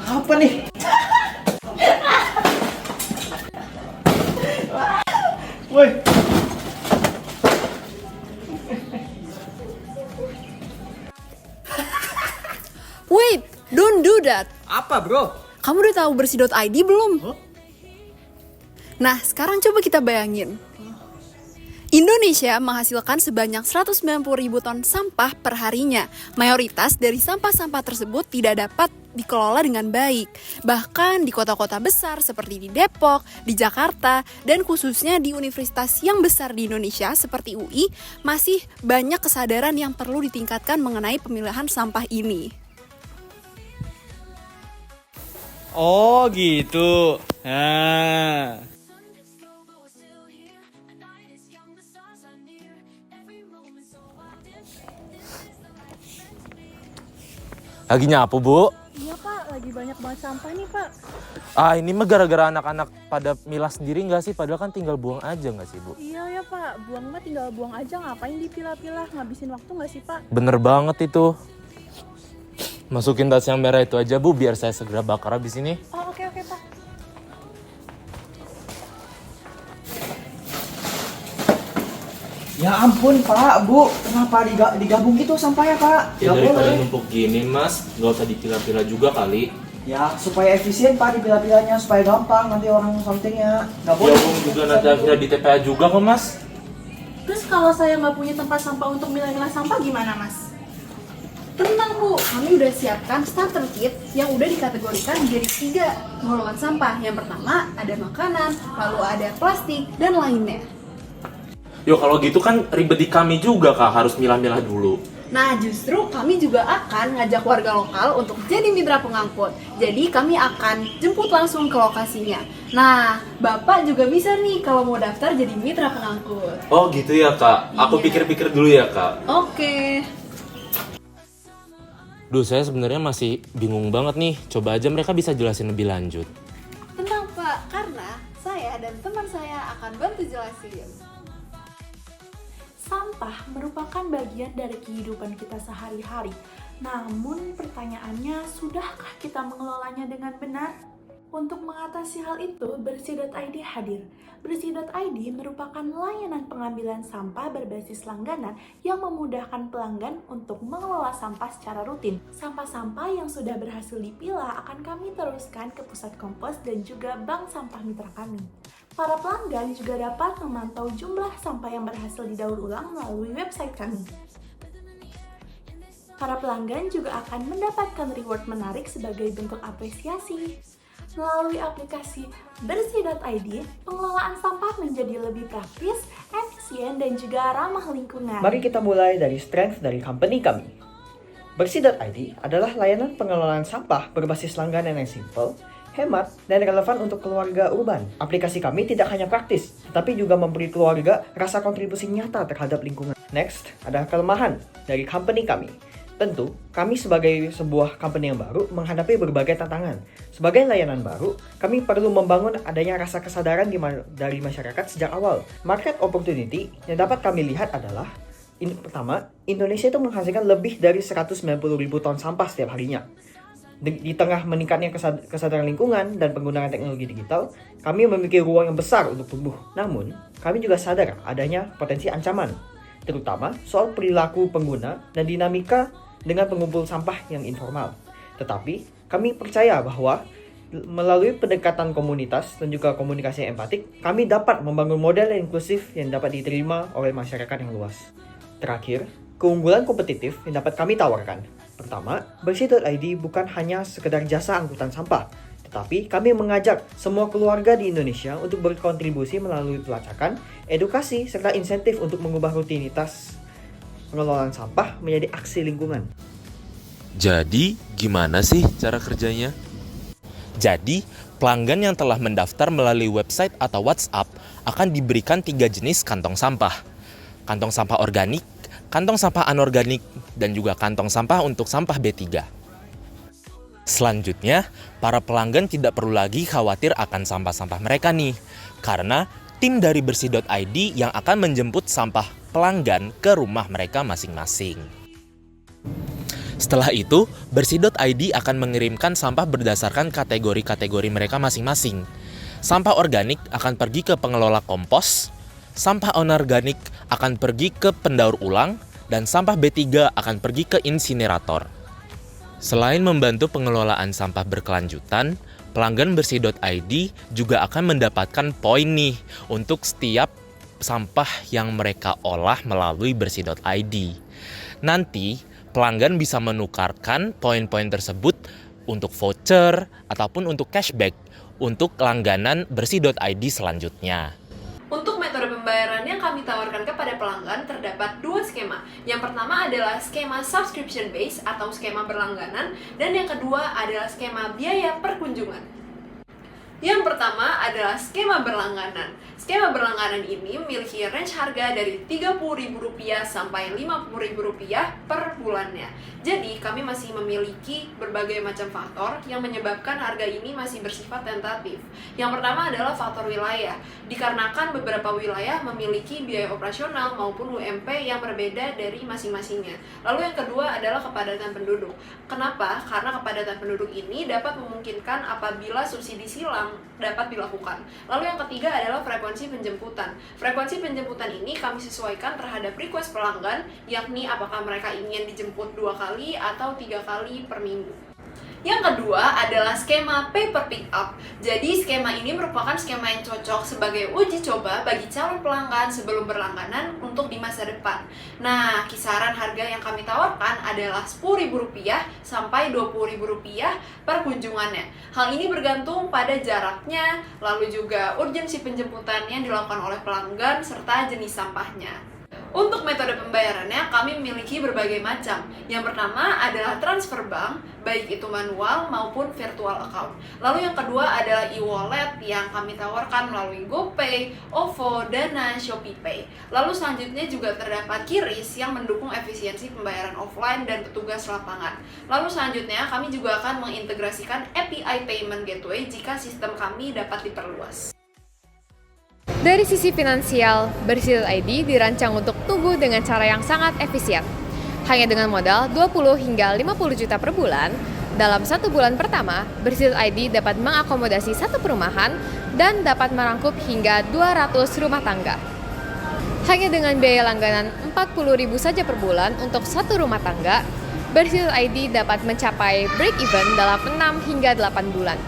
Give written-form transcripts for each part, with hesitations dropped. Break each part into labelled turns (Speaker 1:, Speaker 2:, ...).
Speaker 1: Apa nih? Woi.
Speaker 2: Wait, don't do that.
Speaker 1: Apa, Bro?
Speaker 2: Kamu udah tahu bersih.id belum?
Speaker 1: Huh?
Speaker 2: Nah, sekarang coba kita bayangin. Indonesia menghasilkan sebanyak 190.000 ton sampah per harinya. Mayoritas dari sampah-sampah tersebut tidak dapat dikelola dengan baik. Bahkan di kota-kota besar seperti di Depok, di Jakarta, dan khususnya di universitas yang besar di Indonesia seperti UI, masih banyak kesadaran yang perlu ditingkatkan mengenai pemilahan sampah ini.
Speaker 3: Oh gitu. Nah. Lagi nyapu, Bu?
Speaker 4: Iya Pak, lagi banyak banget sampah nih Pak.
Speaker 3: Ini mah gara-gara anak-anak pada milah sendiri nggak sih? Padahal kan tinggal buang aja nggak sih, Bu?
Speaker 4: Iya ya Pak, buang mah tinggal buang aja, ngapain dipilah-pilah, ngabisin waktu nggak sih Pak?
Speaker 3: Bener banget itu. Masukin tas yang merah itu aja, Bu, biar saya segera bakar habis ini.
Speaker 4: Oh oke Pak.
Speaker 1: Ya ampun, Pak, Bu. Kenapa digabung gitu sampahnya, Pak?
Speaker 3: Ya
Speaker 1: Nggak
Speaker 3: daripada
Speaker 1: boleh.
Speaker 3: numpuk gini, Mas, nggak usah dipilah-pilah juga kali.
Speaker 1: Ya, supaya efisien, Pak, dipilah-pilahnya. Supaya gampang nanti orang somethingnya. Nggak boleh.
Speaker 3: Ya, juga nanti akhirnya di TPA juga kok, Mas.
Speaker 4: Terus kalau saya nggak punya tempat sampah untuk milah-milah sampah gimana Mas?
Speaker 2: Tenang Bu, kami udah siapkan starter kit yang udah dikategorikan jadi 3 pengelolaan sampah. Yang pertama ada makanan, lalu ada plastik, dan lainnya.
Speaker 3: Yo, kalau gitu kan ribet di kami juga, Kak, harus milah-milah dulu.
Speaker 2: Nah, justru kami juga akan ngajak warga lokal untuk jadi mitra pengangkut. Jadi kami akan jemput langsung ke lokasinya. Nah, Bapak juga bisa nih kalau mau daftar jadi mitra pengangkut.
Speaker 3: Oh gitu ya, Kak. Aku
Speaker 2: Iya.
Speaker 3: pikir-pikir dulu ya, Kak.
Speaker 2: Oke.
Speaker 3: Duh, saya sebenarnya masih bingung banget nih. Coba aja mereka bisa jelasin lebih lanjut.
Speaker 2: Tenang Pak, karena saya dan teman saya akan bantu jelasin.
Speaker 4: Sampah merupakan bagian dari kehidupan kita sehari-hari. Namun pertanyaannya, sudahkah kita mengelolanya dengan benar? Untuk mengatasi hal itu, Bersih.id hadir. Bersih.id merupakan layanan pengambilan sampah berbasis langganan yang memudahkan pelanggan untuk mengelola sampah secara rutin. Sampah-sampah yang sudah berhasil dipilah akan kami teruskan ke pusat kompos dan juga bank sampah mitra kami. Para pelanggan juga dapat memantau jumlah sampah yang berhasil didaur ulang melalui website kami. Para pelanggan juga akan mendapatkan reward menarik sebagai bentuk apresiasi. Melalui aplikasi Bersih.id, pengelolaan sampah menjadi lebih praktis, efisien, dan juga ramah lingkungan.
Speaker 1: Mari kita mulai dari strength dari company kami. Bersih.id adalah layanan pengelolaan sampah berbasis langganan yang simple, hemat, dan relevan untuk keluarga urban. Aplikasi kami tidak hanya praktis, tetapi juga memberi keluarga rasa kontribusi nyata terhadap lingkungan. Next, ada kelemahan dari company kami. Tentu, kami sebagai sebuah company yang baru menghadapi berbagai tantangan. Sebagai layanan baru, kami perlu membangun adanya rasa kesadaran dari masyarakat sejak awal. Market opportunity yang dapat kami lihat adalah pertama, Indonesia itu menghasilkan lebih dari 190.000 ton sampah setiap harinya. Di tengah meningkatnya kesadaran lingkungan dan penggunaan teknologi digital, kami memiliki ruang yang besar untuk tumbuh. Namun, kami juga sadar adanya potensi ancaman, terutama soal perilaku pengguna dan dinamika dengan pengumpul sampah yang informal. Tetapi, kami percaya bahwa melalui pendekatan komunitas dan juga komunikasi yang empatik, kami dapat membangun model yang inklusif yang dapat diterima oleh masyarakat yang luas. Terakhir, keunggulan kompetitif yang dapat kami tawarkan. Pertama, Bersih.id bukan hanya sekedar jasa angkutan sampah, tetapi kami mengajak semua keluarga di Indonesia untuk berkontribusi melalui pelacakan, edukasi, serta insentif untuk mengubah rutinitas pengelolaan sampah menjadi aksi lingkungan.
Speaker 3: Jadi, gimana sih cara kerjanya? Jadi, pelanggan yang telah mendaftar melalui website atau WhatsApp akan diberikan 3 jenis kantong sampah. Kantong sampah organik, kantong sampah anorganik, dan juga kantong sampah untuk sampah B3. Selanjutnya, para pelanggan tidak perlu lagi khawatir akan sampah-sampah mereka nih, karena tim dari Bersih.id yang akan menjemput sampah pelanggan ke rumah mereka masing-masing. Setelah itu, bersih.id akan mengirimkan sampah berdasarkan kategori-kategori mereka masing-masing. Sampah organik akan pergi ke pengelola kompos, sampah anorganik akan pergi ke pendaur ulang, dan sampah B3 akan pergi ke insinerator. Selain membantu pengelolaan sampah berkelanjutan, pelanggan bersih.id juga akan mendapatkan poin nih untuk setiap sampah yang mereka olah melalui bersih.id. Nanti, pelanggan bisa menukarkan poin-poin tersebut untuk voucher ataupun untuk cashback untuk langganan bersih.id selanjutnya.
Speaker 2: Untuk metode pembayaran yang kami tawarkan kepada pelanggan terdapat dua skema. Yang pertama adalah skema subscription base atau skema berlangganan, dan yang kedua adalah skema biaya per kunjungan. Yang pertama adalah skema berlangganan. Skema berlangganan ini memiliki range harga dari Rp30.000 sampai Rp50.000 per bulannya. Jadi, kami masih memiliki berbagai macam faktor yang menyebabkan harga ini masih bersifat tentatif. Yang pertama adalah faktor wilayah. Dikarenakan beberapa wilayah memiliki biaya operasional maupun UMP yang berbeda dari masing-masingnya. Lalu yang kedua adalah kepadatan penduduk. Kenapa? Karena kepadatan penduduk ini dapat memungkinkan apabila subsidi silang dapat dilakukan. Lalu yang ketiga adalah frekuensi penjemputan. Frekuensi penjemputan ini kami sesuaikan terhadap request pelanggan, yakni apakah mereka ingin dijemput 2 kali atau 3 kali per minggu. Yang kedua adalah skema pay per pick up. Jadi skema ini merupakan skema yang cocok sebagai uji coba bagi calon pelanggan sebelum berlangganan untuk di masa depan. Nah, kisaran harga yang kami tawarkan adalah Rp10.000 sampai Rp20.000 per kunjungannya. Hal ini bergantung pada jaraknya, lalu juga urgensi penjemputan yang dilakukan oleh pelanggan serta jenis sampahnya. Untuk metode pembayarannya, kami memiliki berbagai macam. Yang pertama adalah transfer bank, baik itu manual maupun virtual account. Lalu yang kedua adalah e-wallet yang kami tawarkan melalui GoPay, OVO, Dana, ShopeePay. Lalu selanjutnya juga terdapat QRIS yang mendukung efisiensi pembayaran offline dan petugas lapangan. Lalu selanjutnya kami juga akan mengintegrasikan API Payment Gateway jika sistem kami dapat diperluas.
Speaker 5: Dari sisi finansial, Bersih.id dirancang untuk tumbuh dengan cara yang sangat efisien. Hanya dengan modal 20 hingga 50 juta per bulan, dalam 1 bulan pertama, Bersih.id dapat mengakomodasi 1 perumahan dan dapat merangkup hingga 200 rumah tangga. Hanya dengan biaya langganan Rp40.000 saja per bulan untuk 1 rumah tangga, Bersih.id dapat mencapai break even dalam 6 hingga 8 bulan.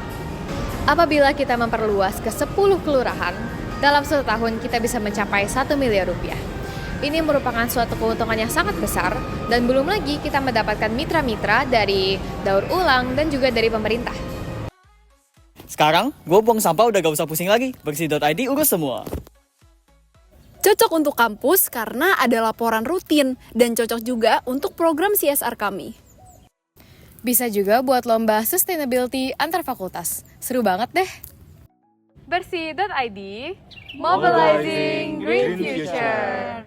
Speaker 5: Apabila kita memperluas ke 10 kelurahan, dalam 1 tahun kita bisa mencapai Rp1 miliar. Ini merupakan suatu keuntungan yang sangat besar, dan belum lagi kita mendapatkan mitra-mitra dari daur ulang dan juga dari pemerintah.
Speaker 6: Sekarang, gue buang sampah udah gak usah pusing lagi. Bersih.id urus semua.
Speaker 2: Cocok untuk kampus karena ada laporan rutin, dan cocok juga untuk program CSR kami.
Speaker 5: Bisa juga buat lomba sustainability antar fakultas. Seru banget deh. Bersih.id, mobilizing green future.